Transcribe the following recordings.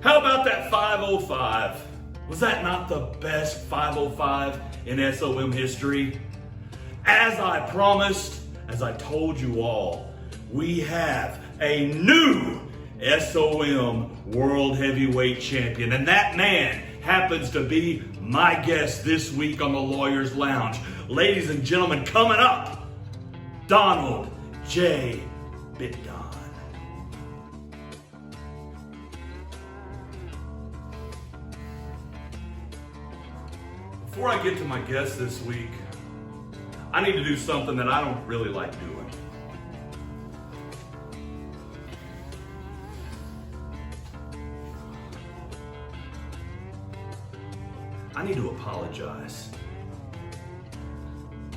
How about that 505? Was that not the best 505 in SOM history? As I promised, as I told you all, we have a new SOM World Heavyweight Champion, and that man happens to be my guest this week on the Lawyer's Lounge. Ladies and gentlemen, coming up, Donald J Bitdon. Before I get to my guest this week, I need to do something that I don't really like doing. I need to apologize.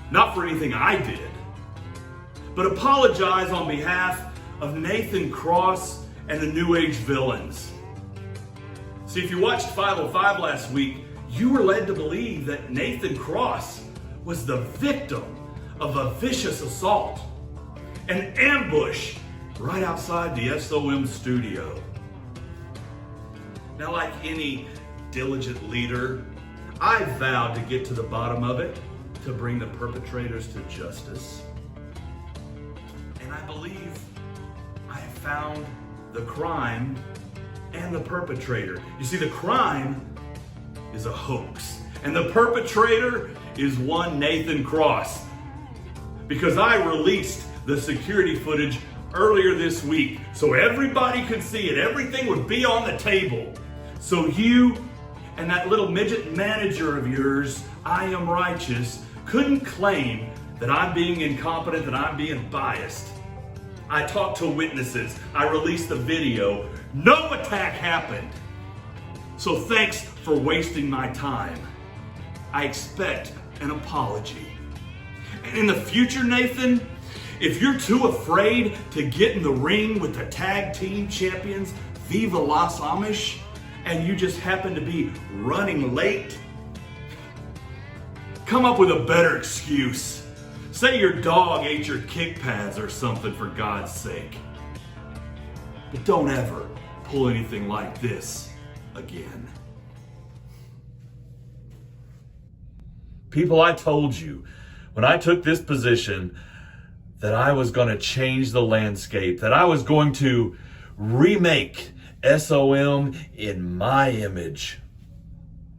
Not for anything I did, but apologize on behalf of Nathan Cross and the New Age Villains. See, if you watched 505 last week, you were led to believe that Nathan Cross was the victim of a vicious assault, an ambush right outside the SOM studio. Now, like any diligent leader, I vowed to get to the bottom of it, to bring the perpetrators to justice. And I believe I have found the crime and the perpetrator. You see, the crime is a hoax, and the perpetrator is one Nathan Cross. Because I released the security footage earlier this week so everybody could see it. Everything would be on the table. So you and that little midget manager of yours, I Am Righteous, couldn't claim that I'm being incompetent, that I'm being biased. I talked to witnesses. I released the video. No attack happened. So thanks for wasting my time. I expect an apology. And in the future, Nathan, if you're too afraid to get in the ring with the tag team champions, Viva Las Amish, and you just happen to be running late, come up with a better excuse. Say your dog ate your kick pads or something, for God's sake. But don't ever pull anything like this again. People, I told you when I took this position that I was going to change the landscape, that I was going to remake SOM in my image.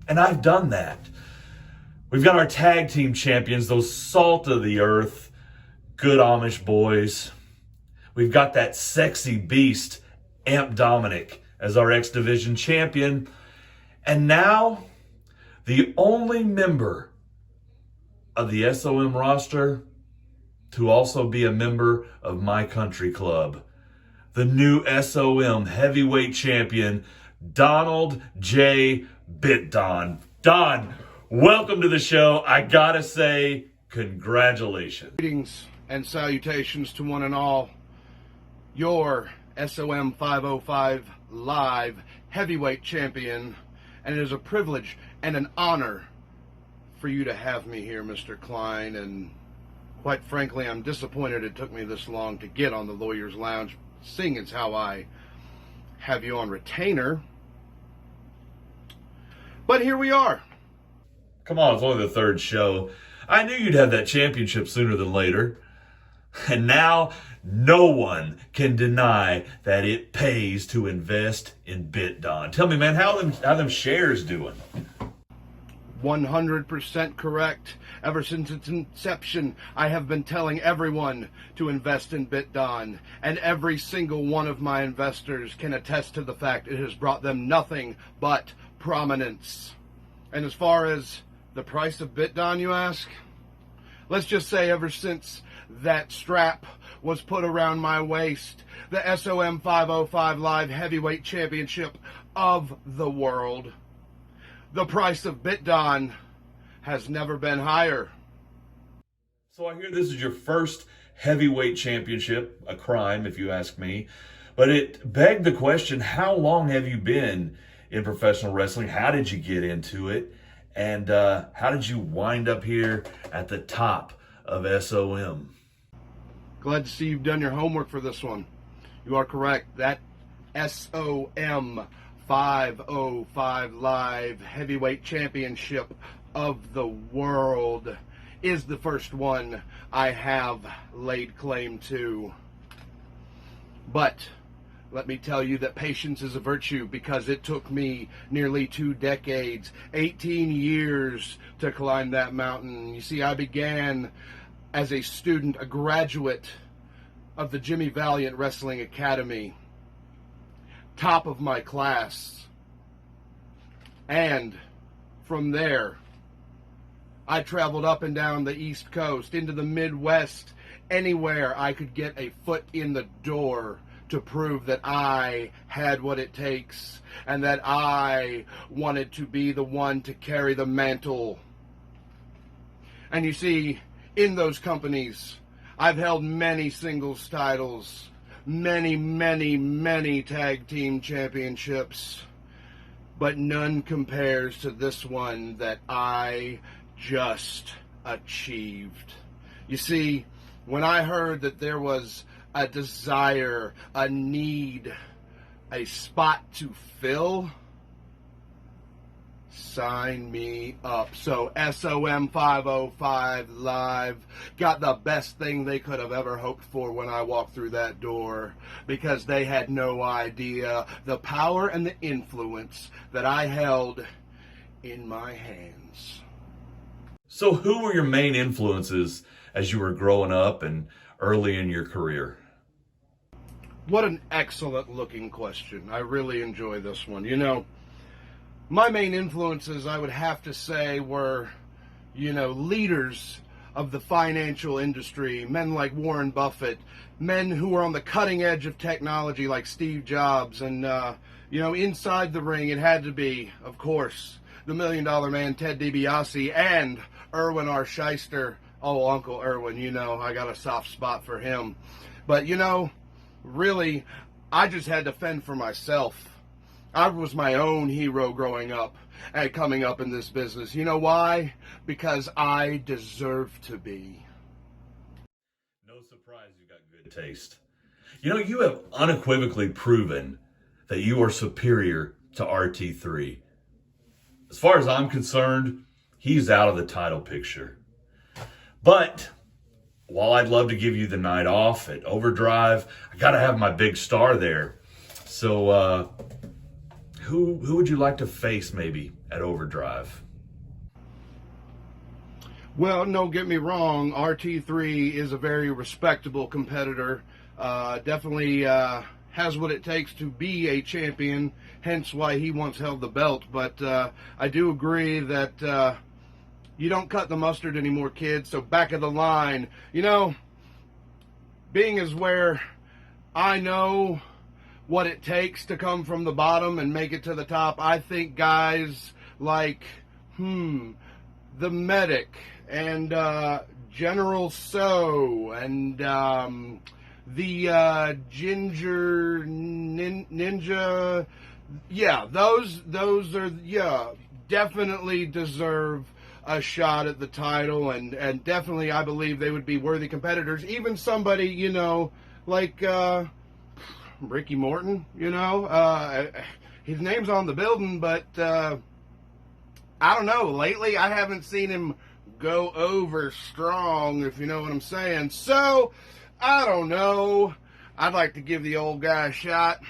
And I've done that. We've got our tag team champions, those salt of the earth, good Amish boys. We've got that sexy beast, Amp Dominic, as our X Division champion. And now, the only member of the SOM roster to also be a member of my country club, the new SOM heavyweight champion, Donald J Bitdon. Don, welcome to the show. I gotta say, congratulations. Greetings and salutations to one and all. Your SOM 505 Live heavyweight champion, and it is a privilege and an honor for you to have me here, Mr. Klein, and quite frankly, I'm disappointed it took me this long to get on the Lawyer's Lounge, seeing as how I have you on retainer. But here we are. Come on, it's only the third show. I knew you'd have that championship sooner than later. And now, no one can deny that it pays to invest in Bitdon. Tell me, man, how them shares doing? 100% correct. Ever since its inception, I have been telling everyone to invest in Bitdon, and every single one of my investors can attest to the fact it has brought them nothing but prominence. And as far as the price of Bitdon, you ask? Let's just say ever since that strap was put around my waist, the SOM 505 Live Heavyweight Championship of the world, the price of Bitdon has never been higher. So I hear this is your first heavyweight championship, a crime if you ask me. But it begged the question, how long have you been in professional wrestling? How did you get into it? And how did you wind up here at the top of SOM? Glad to see you've done your homework for this one. You are correct. That SOM 505 Live Heavyweight Championship of the world is the first one I have laid claim to. But let me tell you that patience is a virtue, because it took me nearly 2 decades, 18 years to climb that mountain. You see, I began as a student, a graduate of the Jimmy Valiant Wrestling Academy, top of my class. And from there, I traveled up and down the East Coast, into the Midwest, anywhere I could get a foot in the door to prove that I had what it takes and that I wanted to be the one to carry the mantle. And you see, in those companies, I've held many singles titles, many tag team championships, but none compares to this one that I just achieved. You see, when I heard that there was a desire, a need, a spot to fill, sign me up. So SOM 505 Live got the best thing they could have ever hoped for when I walked through that door, because they had no idea the power and the influence that I held in my hands. So who were your main influences as you were growing up and early in your career? What an excellent looking question. I really enjoy this one. You know, my main influences, I would have to say, were, leaders of the financial industry, men like Warren Buffett, men who were on the cutting edge of technology like Steve Jobs. And, inside the ring, it had to be, of course, the $1 Million Man, Ted DiBiase, and Irwin R. Shyster. Oh, Uncle Irwin, I got a soft spot for him. But, really, I just had to fend for myself. I was my own hero growing up and coming up in this business. You know why? Because I deserve to be. No surprise you got good taste. You have unequivocally proven that you are superior to RT3. As far as I'm concerned, he's out of the title picture. But while I'd love to give you the night off at Overdrive, I got to have my big star there. So who would you like to face maybe at Overdrive? Well, don't get me wrong, RT3 is a very respectable competitor. Definitely has what it takes to be a champion, hence why he once held the belt. But I do agree that you don't cut the mustard anymore, kids. So back of the line, being as where I know what it takes to come from the bottom and make it to the top, I think guys like, the Medic and General So and the Ginger Ninja, those are, definitely deserve a shot at the title, and definitely I believe they would be worthy competitors. Even somebody, like Ricky Morton, his name's on the building, but I don't know. Lately, I haven't seen him go over strong, if you know what I'm saying. So, I don't know. I'd like to give the old guy a shot.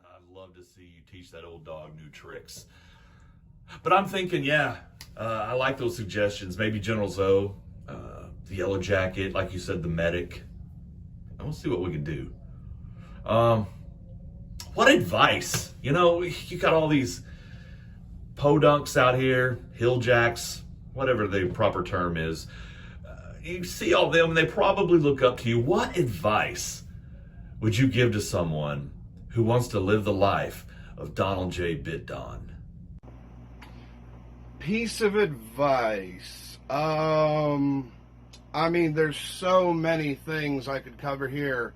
I'd love to see you teach that old dog new tricks. But I'm thinking, I like those suggestions. Maybe General Zoe, the Yellow Jacket, like you said, the Medic. And we'll see what we can do. What advice? You got all these podunks out here, hilljacks, whatever the proper term is. You see all them, and they probably look up to you. What advice would you give to someone who wants to live the life of Donald J Bitdon? Piece of advice. There's so many things I could cover here.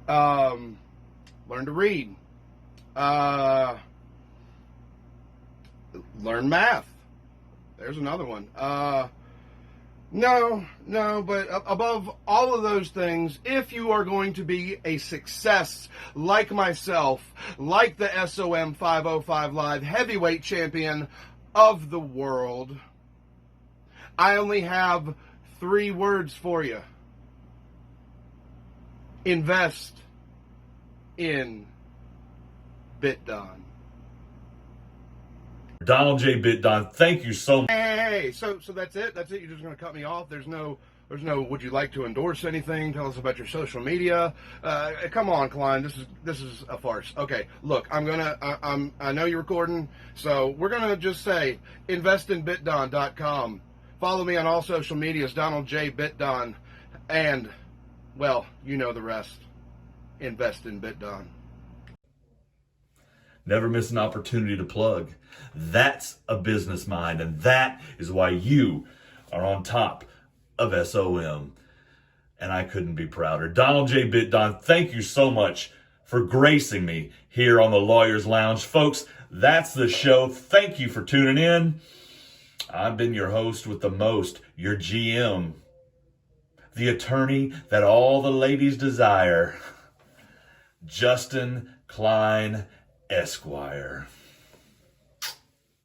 Learn to read. Learn math. There's another one. No, but above all of those things, if you are going to be a success like myself, like the SOM 505 Live heavyweight champion of the world, I only have 3 words for you. Invest in Bitdon. Donald J Bitdon, thank you so much. Hey, so that's it? That's it? You're just going to cut me off? There's no, would you like to endorse anything? Tell us about your social media. Come on, Klein. This is a farce. Okay, look, I know you're recording, so we're going to just say investinbitdon.com. Follow me on all social medias, Donald J Bitdon, and, well, you know the rest. Invest in Bitdon. Never miss an opportunity to plug. That's a business mind, and that is why you are on top of SOM. And I couldn't be prouder. Donald J Bitdon, thank you so much for gracing me here on the Lawyer's Lounge. Folks, that's the show. Thank you for tuning in. I've been your host with the most, your GM, the attorney that all the ladies desire, Justin Klein, Esquire.